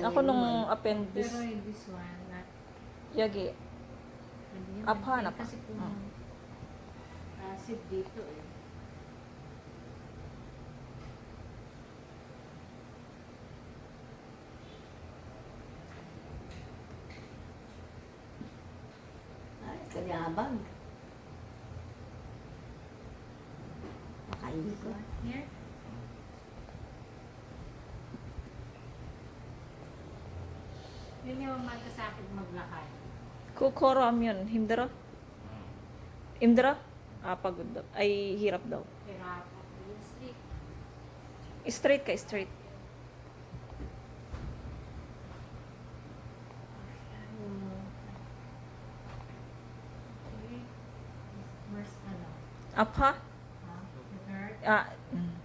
Ako nung appendix. Pero in this one, not, Yagi. hindi yun. Apa na pa. Kasi kung acid dito eh. Ay, kanyabang. Makain ko. Here. Yun yung magkasakit maglakad. Kukoram yun. Himdara? Himdara? Pagod daw. Ay, hirap daw. Pero yung stick. Straight ka, straight. Where's ano? Apa? The hurt? Mm.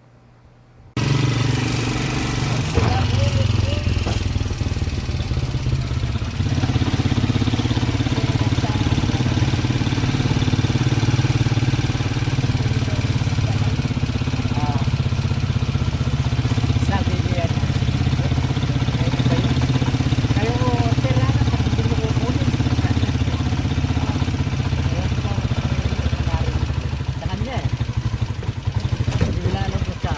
Sabi niya na. Kayo hotel lang ako, hindi mo kukunin. Sa kanya eh. Hindi lalong ko sa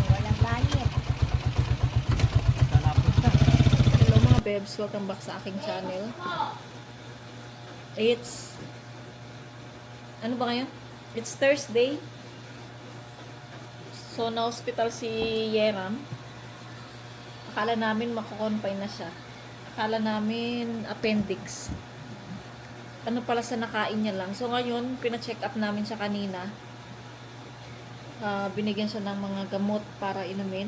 Walang langit. talapos na. Hello mga bebs, welcome back sa aking channel. It's ano ba ngayon? It's Thursday. So na-hospital si Yeram. Akala namin mako-confine na siya. Akala namin appendix. Ano pala sa nakain niya lang. So ngayon, pina-check up namin siya kanina. Binigyan siya ng mga gamot para inumin.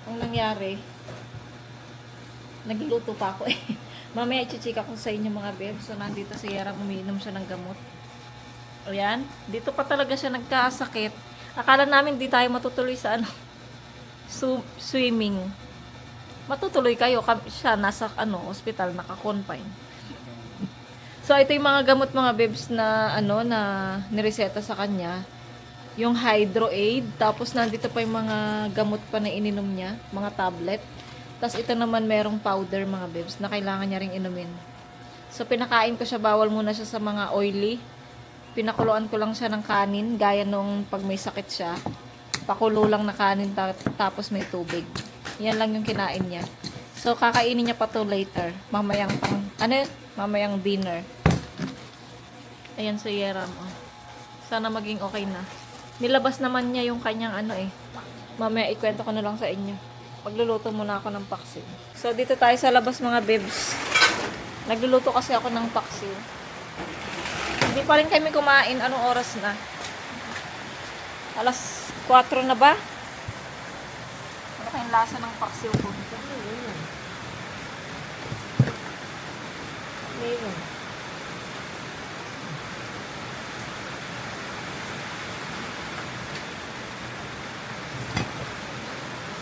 Ang nangyari, nagluto pa ako eh. Mamaya i-check ako sa inyo mga bebs. So nandito si Yeram, umiinom siya ng gamot. Ayan, dito pa talaga siya nagkasakit. Akala namin di tayo matutuloy sa ano, swimming. Matutuloy kayo, siya nasa hospital, naka-confine. So ito yung mga gamot mga bebs na na nireseta sa kanya. Yung Hydro Aid, tapos nandito pa yung mga gamot pa na ininom niya, mga tablet. Tapos ito naman merong powder mga bebs na kailangan niya ring inumin. So pinakain ko siya, bawal muna siya sa mga oily. Pinakuluan ko lang siya ng kanin, gaya nung pag may sakit siya. Pakulo lang na kanin tapos may tubig. Yan lang yung kinain niya. So kakainin niya pa to later. Mamayang mamayang dinner. Ayan si Yeram. Oh. Sana maging okay na. Nilabas naman niya yung kanyang Mamaya ikwento ko na lang sa inyo. Pagluluto muna ako ng paksiw. So dito tayo sa labas mga bebs. Nagluluto kasi ako ng paksiw. Hindi pa rin kami kumain. Anong oras na? Alas 4 na ba? Ano kayong lasa ng paksiw ko? Meron.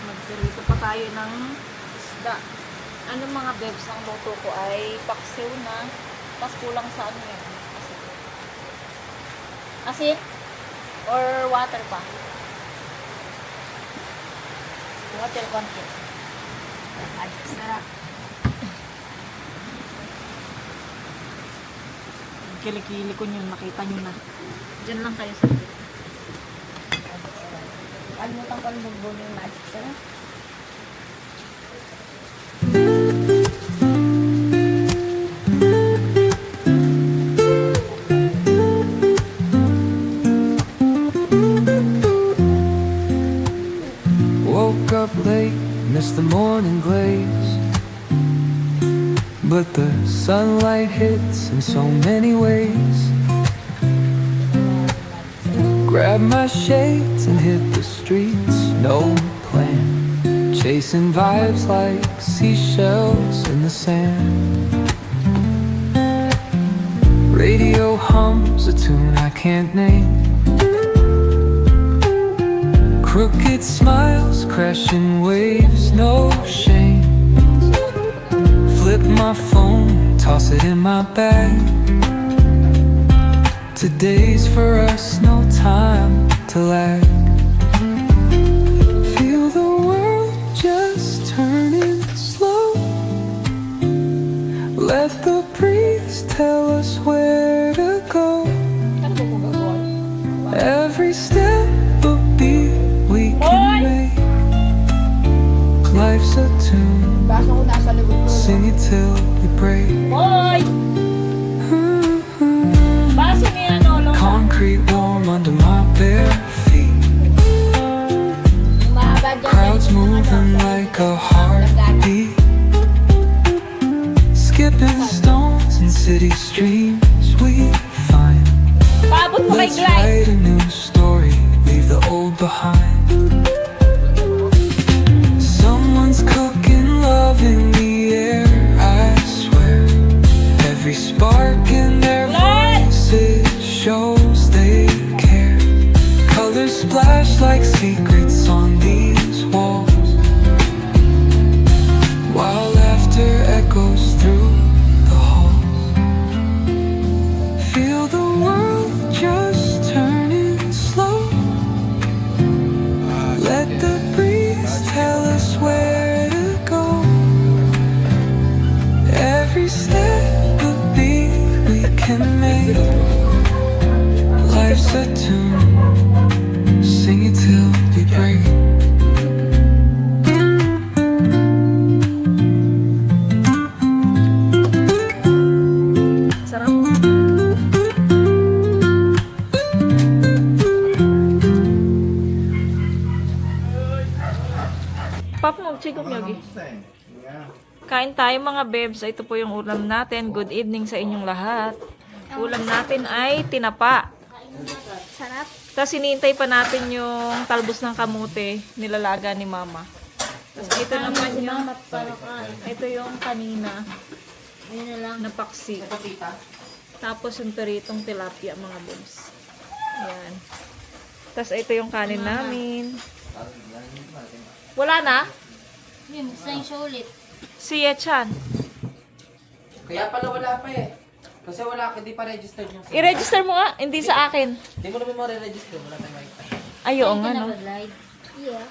Magsalito pa tayo ng isda. Ano mga bebs, ang luto ko ay paksiw na pas kulang sa yan. Asin? Or water pa? Water konti. Ay, sarap. Kilikili ko nyo, nakita nyo na. Diyan lang kayo sa dito. Kalimutan ko lumubog yung magic sarap. Woke up late, missed the morning glaze. But the sunlight hits in so many ways. Grab my shades and hit the streets, no plan. Chasing vibes like seashells in the sand. Radio hums a tune I can't name. Crooked smiles, crashing waves, no shame. Flip my phone, toss it in my bag. Today's for us, no time to lag. Feel the world just turning slow. Let the breeze tell us where to go. Ano ba kung gagawa? Every step a beat we can make. Life's a tune, Baso ko nasa likod ko. sing it till we break. Boy! Baso niya, Lolo. Concrete warm under my bare feet. Mahaba dyan. Crowds moving like a heartbeat. Skipping stones in city streams we find. Paabot mo kay Let's Glide. write a new story, leave the old behind. Someone's cooking love in the air, I swear. Every spark in their voices shows they care. Colors splash like secrets on these walls, while laughter echoes through the halls. Feel the world just turning slow. Let the breeze tell us where to go. Every step a beat we can make. Life's a tune, sing it till we break. Sarap. Pap mo, chigong yogi. Kain tayo mga bebs. Ito po yung ulam natin. Good evening sa inyong lahat. Ulam natin ay tinapa. Sarap. Tapos hinihintay pa natin yung talbos ng kamote nilalaga ni mama. Tapos ito naman Si yung, Mama para kain. ito yung kanina Ayun na lang. na paksi. Tapos yung peritong tilapia mga bebs. Ayan. Tapos ito yung kanin namin. Wala na? Yun, sign siya ulit. Si Yechan. Kaya pala wala pa eh. Kasi wala ka, di pa registered yung I-register mo nga, hindi sa akin. Hindi mo naman ma-register, wala tayong wifi. Ay, oo nga, Ka na no? ba, Glide? Yeah.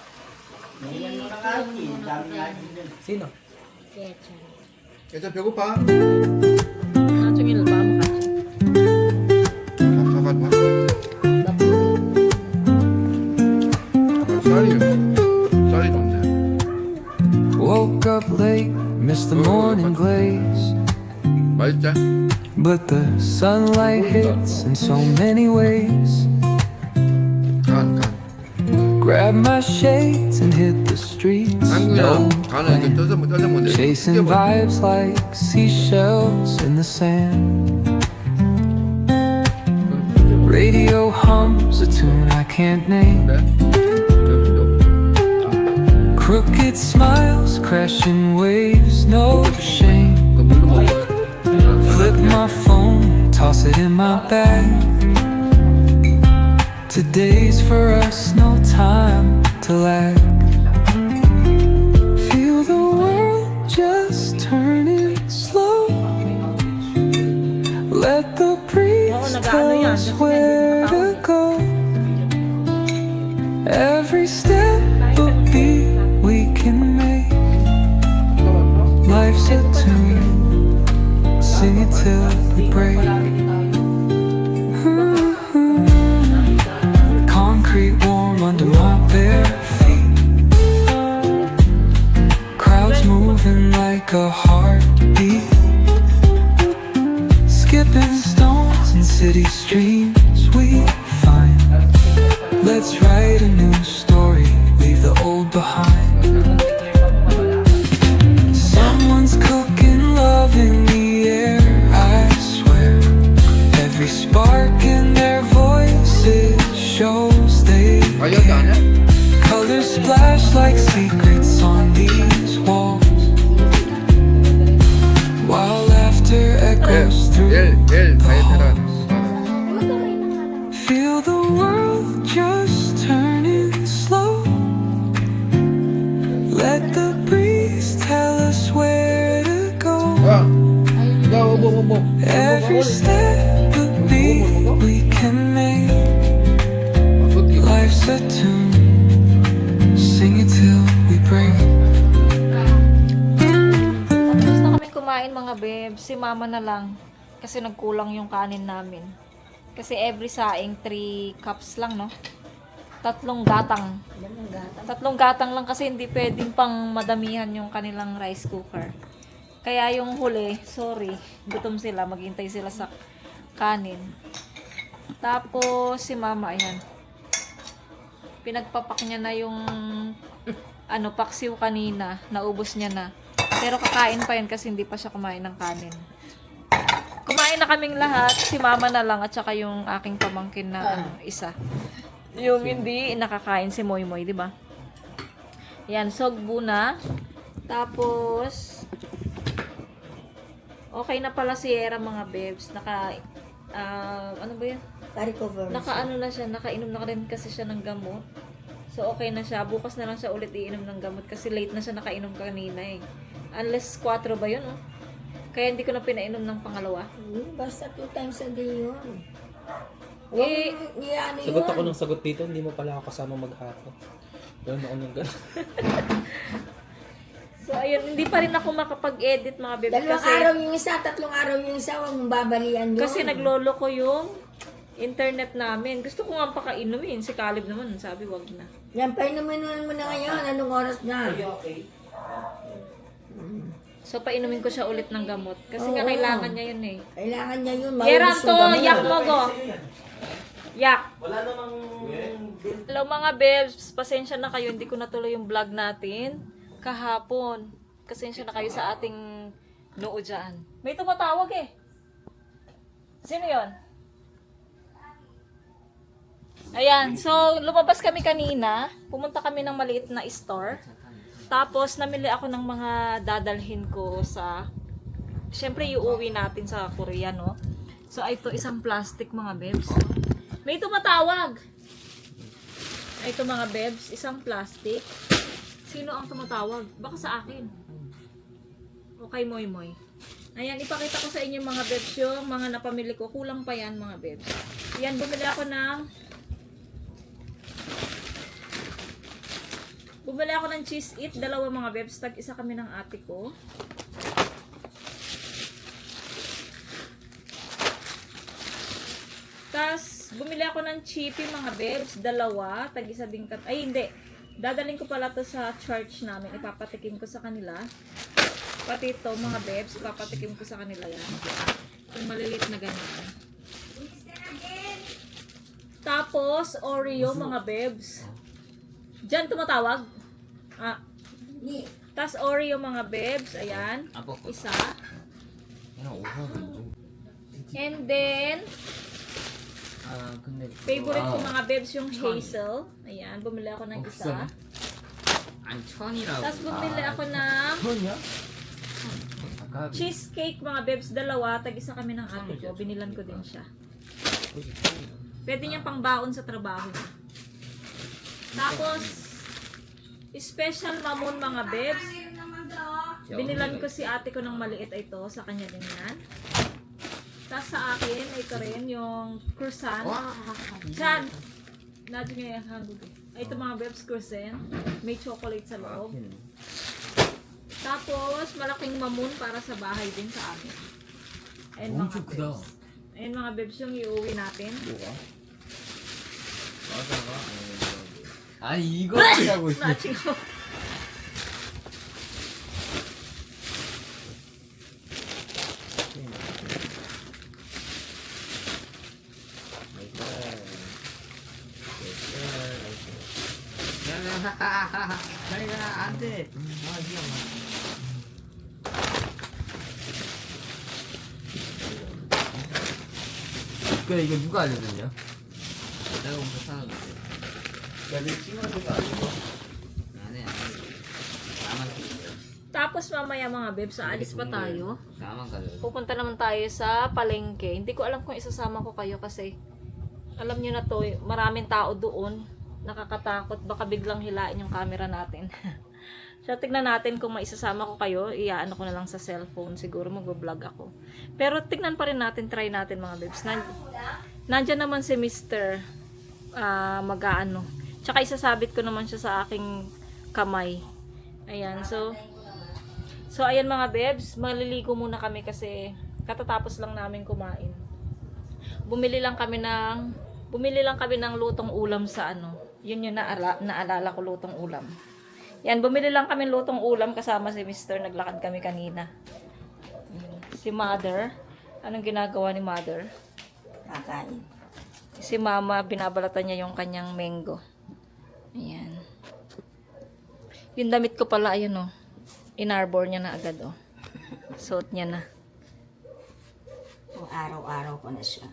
Sino? Ketchup. 얘들 배고파? Nacho yung ilba mo kasi. 잠깐만. 쌀이 좋네. Woke up late, missed the morning glaze. 맛있지? But the sunlight hits in so many ways. 간. Grab my shades and hit the streets. No 한국이랑 간은 이렇게 plan. 쪄서 돼. Chasing vibes like seashells in the sand. Radio hums a tune I can't name. 그래? Crooked smiles, crashing waves, no shame. 그 물로 먹어. Flip my phone, toss it in my bag. Today's for us, no time to lag. Feel the world just turning slow. Let the breeze tell us where to go. Every step a beat we can make. Life's a tune, sing it till we break. Concrete warm under my bare feet. Crowds moving like a heartbeat. Skipping stones in city streams we find. Let's write a new story, leave the old behind. Someone's cooking love in the air, I swear. Every spark in their voices shows they 아 여기 아니야? colors splash like secrets on these walls, while laughter echoes through 내일 다이어트라. that believe we can make life's a tune. Sing it till we break. Tapos na kami kumain mga bebs. Si mama na lang. Kasi nagkulang yung kanin namin. Kasi every saing 3 cups lang, no? 3 gatang. Tatlong gatang lang kasi hindi pwedeng pang madamihan yung kanilang rice cooker. Kaya yung huli, sorry, gutom sila, maghintay sila sa kanin. Tapos si mama, ayan. Pinagpapak niya na yung paksiw kanina, naubos niya na. Pero kakain pa yan kasi hindi pa siya kumain ng kanin. Kumain na kaming lahat, si mama na lang at saka yung aking pamangkin na isa. Yung hindi nakakain si Moy Moy, di ba? Yan, sogbu na. Tapos okay na pala si Era mga bebs. Ano ba yan? Pa-recover. Na siya, nakainom na rin kasi siya ng gamot. So okay na siya. Bukas na lang siya ulit iinom ng gamot kasi late na siya nakainom kanina eh. Unless 4 ba yun, oh? Kaya hindi ko na pinainom ng pangalawa. Basta 2 times a day yun. Sagot ako ng sagot dito, hindi mo pala ako kasama maghapon. Ganoon ako ng gano'n. So ayun, hindi pa rin ako makapag-edit mga bebs 2 kasi araw yung isa, 3 araw yung isa, huwag mong babalian yun. kasi naglolo ko yung internet namin. Gusto ko nga pakainumin. Si Caleb naman, sabi wag na. Yan, painumin mo na ngayon. Anong oras na? So painumin ko siya ulit ng gamot. Kasi nga Oo. kailangan niya yun eh. Kailangan niya yun. Yeran Maubos to, yung gamot. yak mo go. Yak. Wala namang... Hello mga bebs, pasensya na kayo. Hindi ko natuloy yung vlog natin kahapon. Pasensya na kayo sa ating noo dyan. May tumatawag eh. Sino yon? Ayan, so lumabas kami kanina. Pumunta kami ng maliit na store. Tapos namili ako ng mga dadalhin ko sa... Siyempre iuwi natin sa Korea, no? So ito isang plastic mga bebs. May tumatawag. Ito mga bebs, isang plastic. Sino ang tumatawag? Baka sa akin. Okay, Moy Moy. Ayan, ipakita ko sa inyo mga bebs yung mga napamili ko. Kulang pa yan mga bebs. Ayan, bumili ako ng cheese it. 2 mga bebs. Tag-isa kami ng ate ko. Tapos, bumili ako ng chippy mga bebs. 2. Tag-isa din kat... Ay, hindi. Dadalhin ko pala to sa church namin. Ipapatikim ko sa kanila. Pati ito mga bebs. Ipapatikim ko sa kanila yan. Yung malilit na ganyan. Tapos, Oreo mga bebs. Diyan tumatawag. Tapos Oreo mga bebs. Ayan. Isa. And then, favorite ko mga bebs yung hazel. Ayan, bumili ako ng isa. Tapos bumili ako ng cheesecake mga bebs. 2. Tag-isa kami ng ate ko. Binilan ko din siya. Pwede niyang pangbaon sa trabaho niya. Tapos, special mamon mga bebs. Binilan ko si ate ko ng maliit ito. Sa kanya din yan. Tapos sa akin, ito rin yung croissant. Diyan! Nadyo nga yung hanggang. Ito mga bebs, croissant. May chocolate sa loob. Tapos, malaking mamon para sa bahay din sa amin. Ayan mga bebs. Ayan mga bebs yung iuwi natin. 아니 이거 하고 있어. Matching ko. 자기가 안 돼. 그래 이거 누가 알려줬냐? 내가 먼저 사는 거. Tapos mamaya mga bebs, aalis pa tayo. 나만 가져. Pupunta naman tayo sa palengke. Hindi ko alam kung isasama ko kayo kasi alam nyo na to, maraming tao doon. Nakakatakot. Baka biglang hilain yung camera natin. So, tignan natin kung maisasama ko kayo. Iyaano ko na lang sa cellphone. Siguro mag-vlog ako. Pero tignan pa rin natin, try natin mga babes. Nandyan naman si Mr. Mag-aano. Tsaka isasabit ko naman siya sa aking kamay. Ayan, so ayan mga babes. Maliligo muna kami kasi katatapos lang namin kumain. Bumili lang kami ng lutong ulam sa ano. Yun yung naalala ko, lutong ulam. Yan, bumili lang kami lutong ulam kasama si Mr. Naglakad kami kanina. Si Mother. Anong ginagawa ni Mother? Kakain. Si Mama, binabalatan niya yung kanyang mango. Ayan. Yung damit ko pala, ayun oh. Inarbor niya na agad oh. Suot niya na. O, araw-araw ko na siya.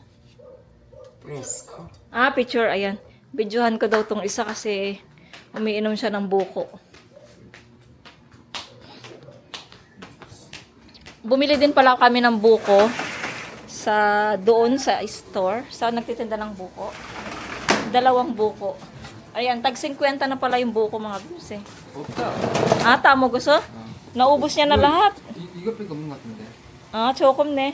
Press ko. Picture, ayan. Videohan ko daw tong isa kasi umiinom siya ng buko. Bumili din pala kami ng buko doon sa store. Sa nagtitinda ng buko. 2 buko. Ayan, tag 50 na pala yung buko mga bus eh. 없다. Tamo gusto? Naubos niya na lahat. 이것밖에 없는 것 같은데. Chokom ne.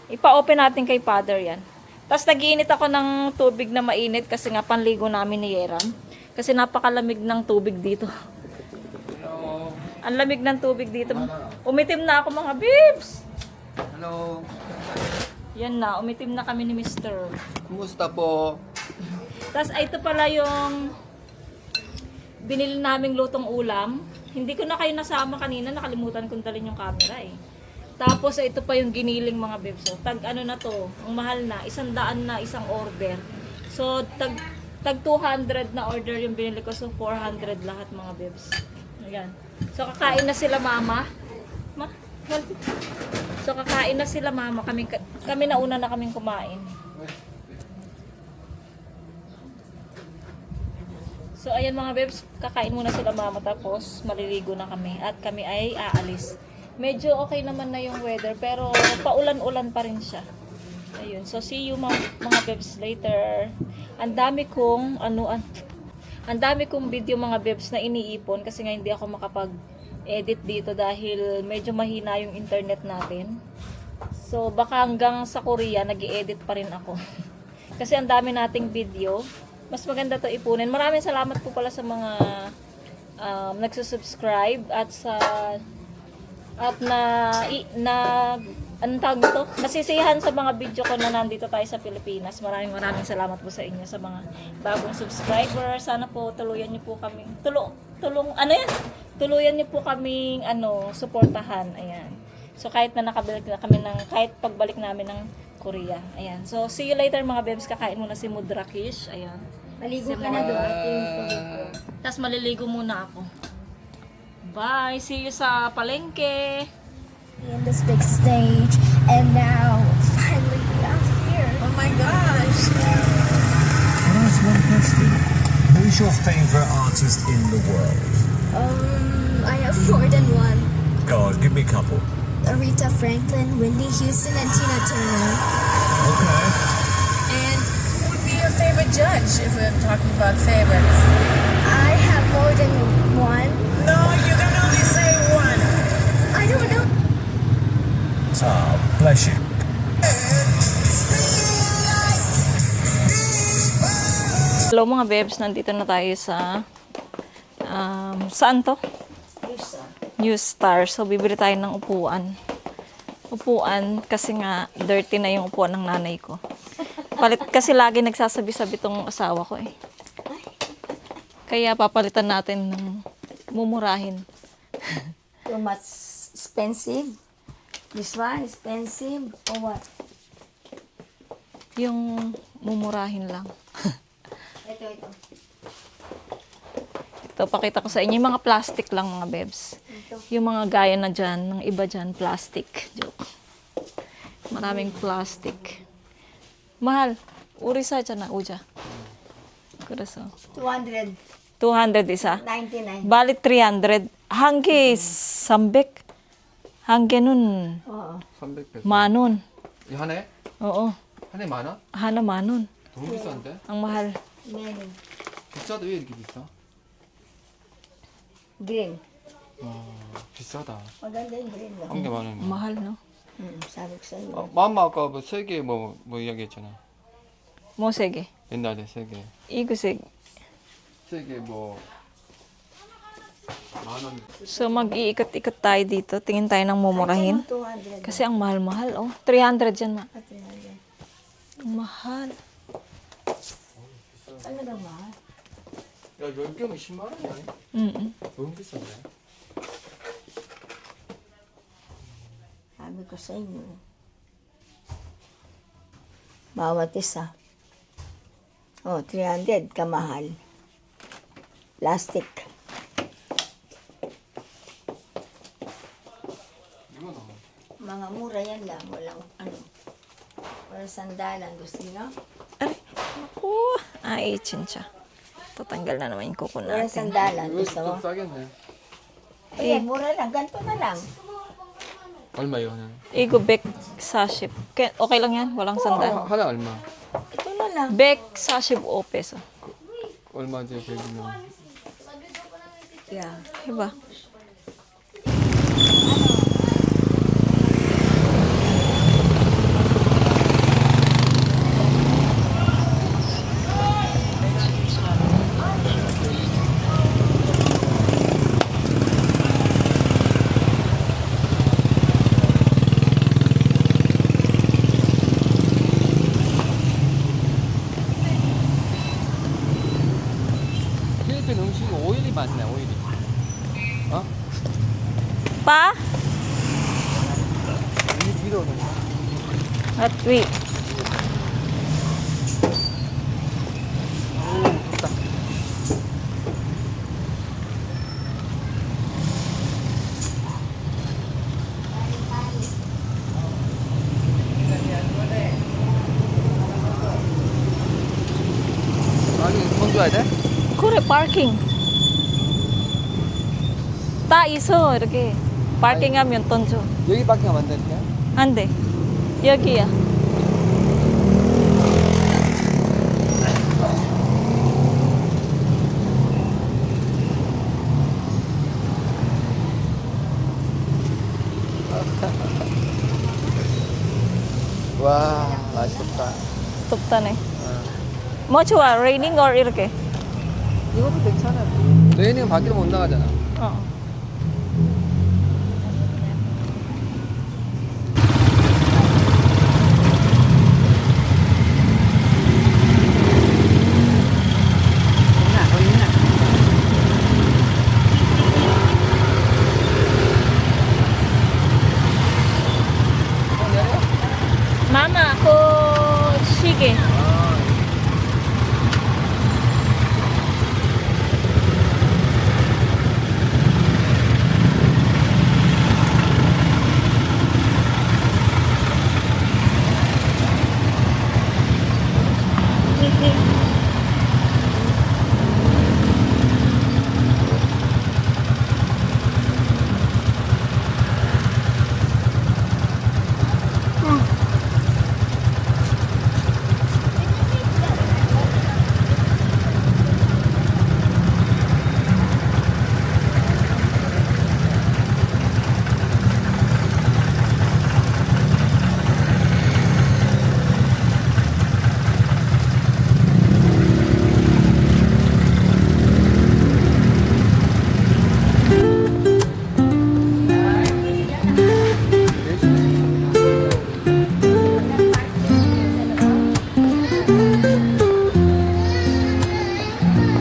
Ipa-open natin kay Father yan. Tapos nagiinit ako ng tubig na mainit kasi nga panligo namin ni Yeram. Kasi napakalamig ng tubig dito. Ang lamig ng tubig dito. Umitim na ako mga bibs. Hello. Yan na, umitim na kami ni Mr. Kumusta po? Tapos ito pala yung binili naming lutong ulam. Hindi ko na kayo nasama kanina, nakalimutan kong dalhin yung camera eh. Tapos ito pa yung giniling mga bibs. So, tag ano na to, ang mahal na, 100 na isang order. So tag 200 na order yung binili ko, so 400 lahat mga bibs. Ayan. So kakain na sila mama. So kakain na sila mama, kami nauna na kaming kumain. So ayan mga bebs, kakain muna sila mama tapos maliligo na kami at kami ay aalis. Medyo okay naman na yung weather pero paulan-ulan pa rin siya. Ayun, so see you mga bebs later. Ang dami kong video mga bebs na iniipon kasi nga hindi ako makapag-edit dito dahil medyo mahina yung internet natin. So baka hanggang sa Korea nag-i-edit pa rin ako. Kasi ang dami nating video. Mas maganda to ipunin. Maraming salamat po pala sa mga nagsusubscribe at anong tawag dito? Nasisihan sa mga video ko na nandito tayo sa Pilipinas. Maraming salamat po sa inyo sa mga bagong subscribers. Sana po tuluyan niyo po kami. Tuluyan niyo po kaming suportahan. Ayan. So kahit na nakabalik na kami kahit pagbalik namin ng Korea. Ayan. So see you later mga bebs. Kakain muna si Mudrakish. Ayan. Maligo ka na doon. Tapos maliligo muna ako. Bye! See you sa palengke! In this big stage, and now finally I'm here. Oh my gosh! Can I ask one question? Who's your favourite artist in the world? I have more than one. Go on, give me a couple. Aretha Franklin, Whitney Houston, and Tina Turner. Okay. And who would be your favorite judge if we're talking about favorites? I have more than one. No, you can only say one. I don't know. Bless you. Hello mga bebs, nandito na tayo sa saan to? New Star. So bibili tayo ng upuan. Kasi nga dirty na yung upuan ng nanay ko. Kasi lagi nagsasabi-sabi tong asawa ko eh. Kaya papalitan natin ng mumurahin. Too much expensive. This one expensive or what? Yung mumurahin lang. Ito. Ito, pakita ko sa inyo. Yung mga plastic lang mga bebs. Yung mga gaya na dyan, ng iba dyan, plastic. Joke. Maraming plastic. Mahal. Uri sa dyan na, uja. Kuraso. 200. 200 isa. 99. Balit 300. Hangge sambek. Hangge nun. Oo. 300페소. Manon. 이 하나에? Oo. 하나에 많아? Hana manon. 너무 비싼데? Ang mahal. Many. 비싸도 왜 이렇게 비싸? Green. 비싸다. Maganda yung green mo. 한 개 만 원이면. Mahal, no? Sabi ko sa'yo. 마마 아까 뭐 세 개 뭐 이야기했잖아. Mo, sige. 옛날에 세 개. Igo, sige. 세 개 뭐. 만 원. So, mag-iikot-ikot tayo dito. Tingin tayo ng mumurahin. 200. Kasi ang mahal-mahal, oh. 300 yan, ma. 300. Ang mahal. Ano ba mahal? 야, 10개면 10만 원이야. 너무 비싼데. Sabi ko sa inyo. Bawat isa. Oh, 300 kamahal. Plastic. 이거 나. Mga mura yan lang. Walang ano. Walang sandalan. Gusto nyo? Ay, naku. Ay, chincha. Tatanggal na naman yung kuko Walang natin. sandalan. 이거 Gusto mo? 좀 싸겠네. Eh, mura lang. Ganito na lang. 얼마예요, 하나? Igo, Beck sachet. Okay lang yan? Walang sandal. 하나 얼마? Ito na lang. Beck sachet 5 peso. 얼마지, 100이면? Yeah. Diba? 필리핀 음식이 오일이 많네, 오일이. 어? Pa? 이게 뒤로 오는 거야. At wait. 아니, 돈 줘야 돼? 그래, parking. 다 있어, 이렇게. 파킹하면 돈 줘. 여기밖에 안 된대? 안 돼. 여기야. 와, 맛있겠다. 덥다네. 뭐 좋아? raining or 이렇게? 이것도 괜찮아. 레이닝은 밖으로 못 나가잖아. 어. Mama, ako sige.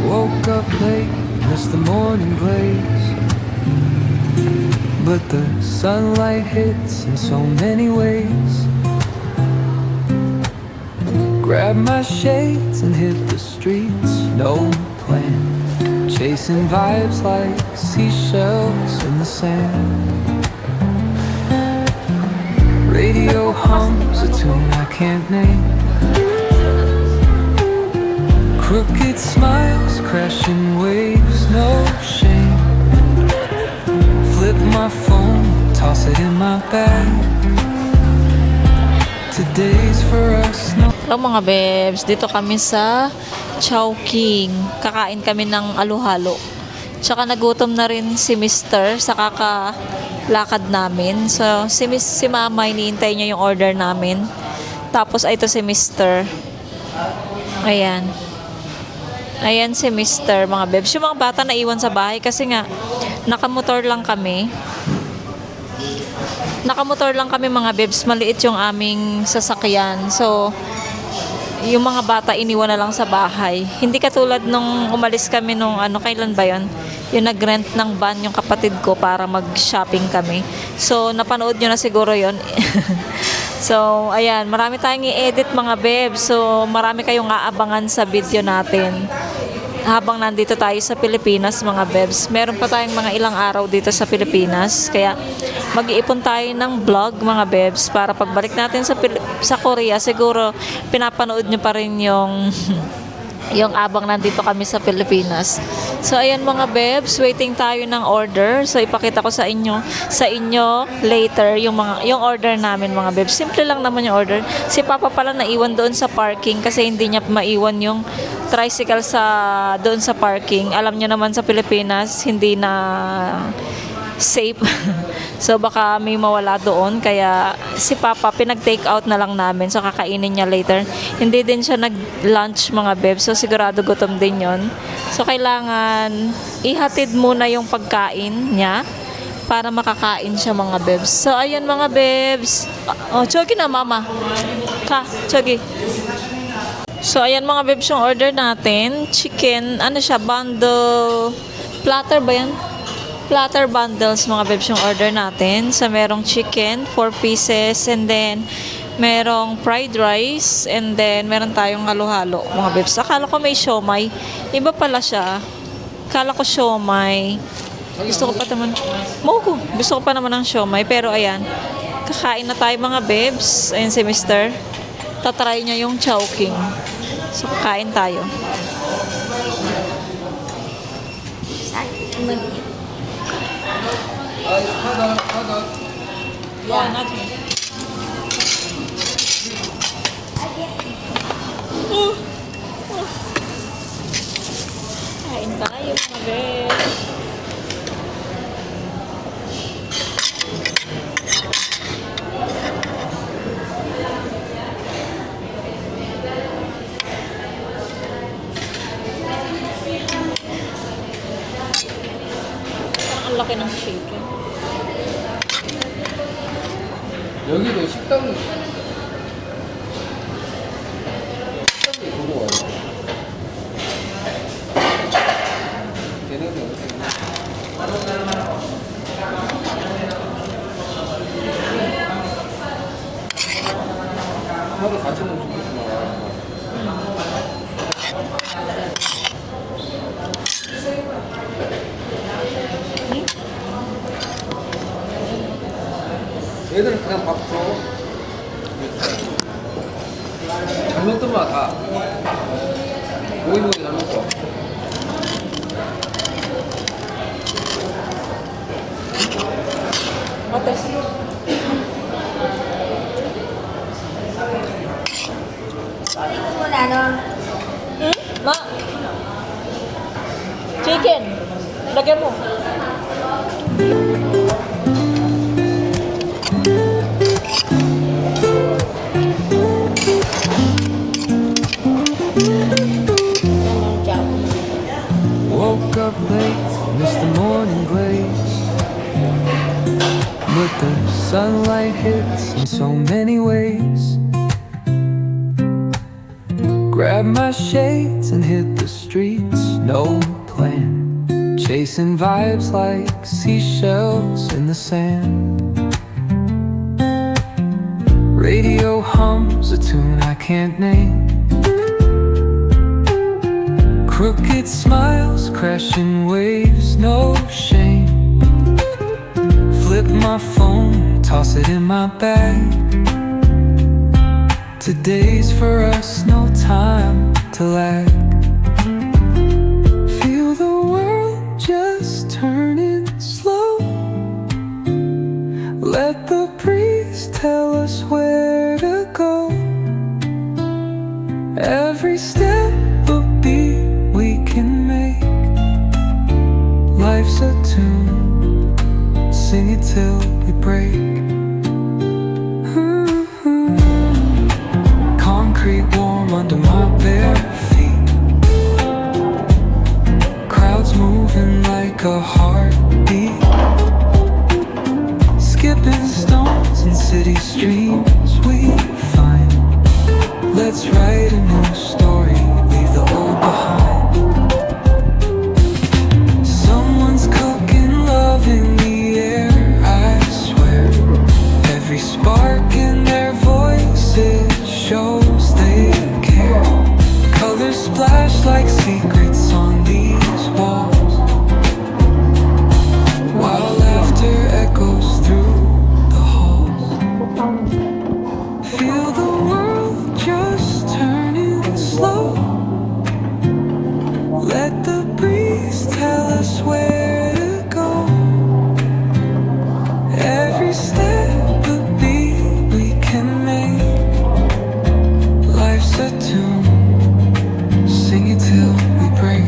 Woke up late, missed the morning blaze. But the sunlight hits in so many ways. Grabbed my shades and hit the streets, no plan. Chasing vibes like seashells in the sand. Radio hums a tune I can't name. Crooked smiles, crashing waves, no shame. Flip my phone, toss it in my bag. Today's for us, no. Hello mga bebs, dito kami sa Chowking. Kakain kami ng aluhalo. Tsaka nagutom na rin si Mr. sa kakalakad namin. So, si Mama, iniintay niya yung order namin. Tapos, ito si Mr. Ayan. Ayan si Mr. mga bebs. Yung mga bata na iwan sa bahay kasi nga, nakamotor lang kami. Nakamotor lang kami mga bebs. Maliit yung aming sasakyan. So, yung mga bata iniwan na lang sa bahay. Hindi katulad nung umalis kami nung kailan ba yun? Yung nag-rent ng van yung kapatid ko para mag-shopping kami. So, napanood nyo na siguro yun. So, ayan, marami tayong i-edit mga bebs. So, marami kayong aabangan sa video natin. Habang nandito tayo sa Pilipinas mga bebs. Meron pa tayong mga ilang araw dito sa Pilipinas. Kaya, mag-iipon tayo ng vlog mga bebs para pagbalik natin sa Korea, siguro pinapanood nyo pa rin yung yung abang nandito kami sa Pilipinas. So ayan mga bebs, waiting tayo ng order. So ipakita ko sa inyo later yung order namin mga bebs. Simple lang naman yung order. Si Papa pala naiwan doon sa parking kasi hindi niya maiwan yung tricycle doon sa parking. Alam niyo naman sa Pilipinas hindi na safe. So baka may mawala doon kaya si Papa pinag-take out na lang namin, so kakainin niya later. Hindi din siya nag-lunch mga bebs, so sigurado gutom din yon. So kailangan ihatid muna yung pagkain niya para makakain siya mga bebs. So ayan mga bebs. Oh, chogi na mama. Chogi. So ayan mga bebs yung order natin. Chicken, siya, bundle, platter ba yan? Platter bundles mga bebs yung order natin. So merong chicken, 4 pieces, and then merong fried rice, and then meron tayong halo-halo mga bebs. Akala ko may siomay. Iba pala siya. Akala ko siomay. Gusto ko pa naman ng siomay. Pero ayan, kakain na tayo mga bebs. Ayan si Mr. Tatry niya yung chowking. So kakain tayo. Yeah. Kain tayo mga bebs. Ang laki ng chicken. 여기도 식당이 그거 걔네들 하루 같이 먹으면 좋겠구나. 애들은 그냥 밥 줘. 잘 먹더만 다. 모이모이 잘 먹고. Ito muna, no? Ma! Chicken! Lagyan mo. Woke up late, missed the morning glaze, but the sunlight hits in so many ways. Grab my shades and hit the streets, no plan, chasing vibes like seashells in the sand. Radio hums a tune I can't name. Crooked smiles, crashing waves, no shame. Flip my phone, toss it in my bag. Today's for us, no time to lag. Feel the world just turning slow. Let the breeze tell us where to go. Every step a beat we can make. Life's a tune, sing it till we break. Concrete warm under my bare feet. Crowds moving like a heartbeat. Skipping stones in city streams we find. Let's write a new story, leave the old behind. Someone's cooking love in the air, I swear. Every spark in their voices shows they care. Colors splash like secrets on these walls, while laughter echoes through the halls. Feel the world just turning slow. Let the breeze tell us where to go. Every step a beat we can make. Life's a tune, sing it till we break.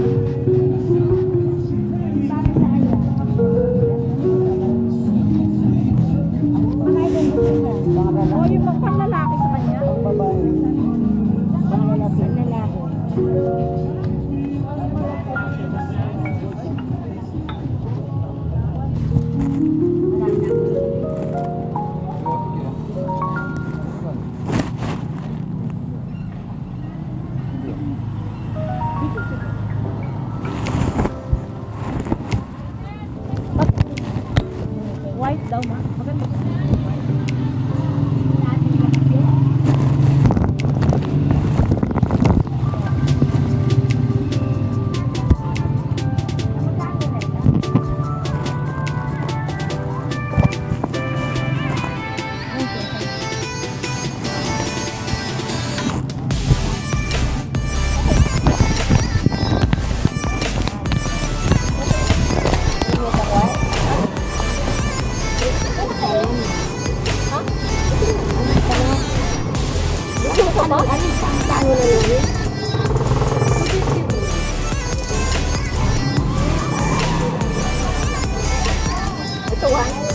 Thank you. Ito, one.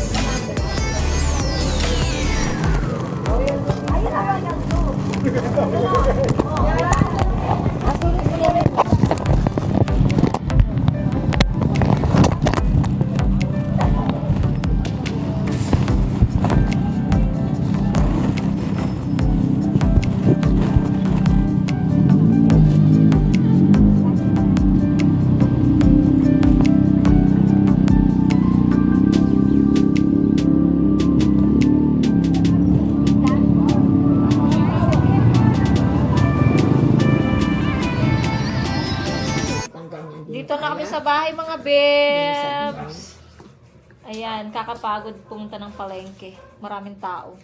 Dito na kami sa bahay mga bebs. Ayan, kakapagod pumunta ng palengke. Maraming tao.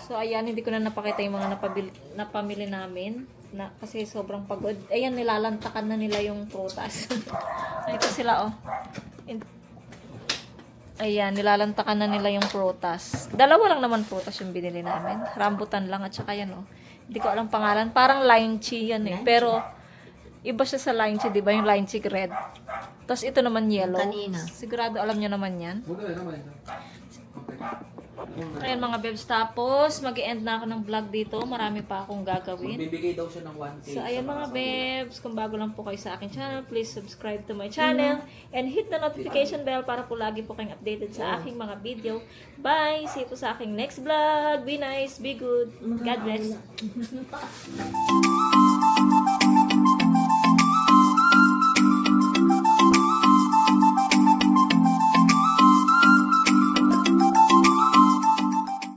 So ayan, hindi ko na napakita yung mga napamili namin. Kasi sobrang pagod. Ayan, nilalantakan na nila yung prutas. Ito sila oh. Ayan, nilalantakan na nila yung prutas. Dalawa lang naman prutas yung binili namin. Rambutan lang at saka yan oh. Hindi ko alam pangalan. Parang lychee yan eh. Pero iba siya sa lychee, di ba? Yung lychee red. Tapos ito naman yellow. Kanina. Sigurado alam nyo naman yan. Ayan mga bebs. Tapos, mag-e-end na ako ng vlog dito. Marami pa akong gagawin. Bibigay daw siya ng 1K. So, ayan mga bebs. Kung bago lang po kayo sa aking channel, please subscribe to my channel. And hit the notification bell para po lagi po kayong updated sa aking mga video. Bye! See you po sa aking next vlog. Be nice, be good. God bless.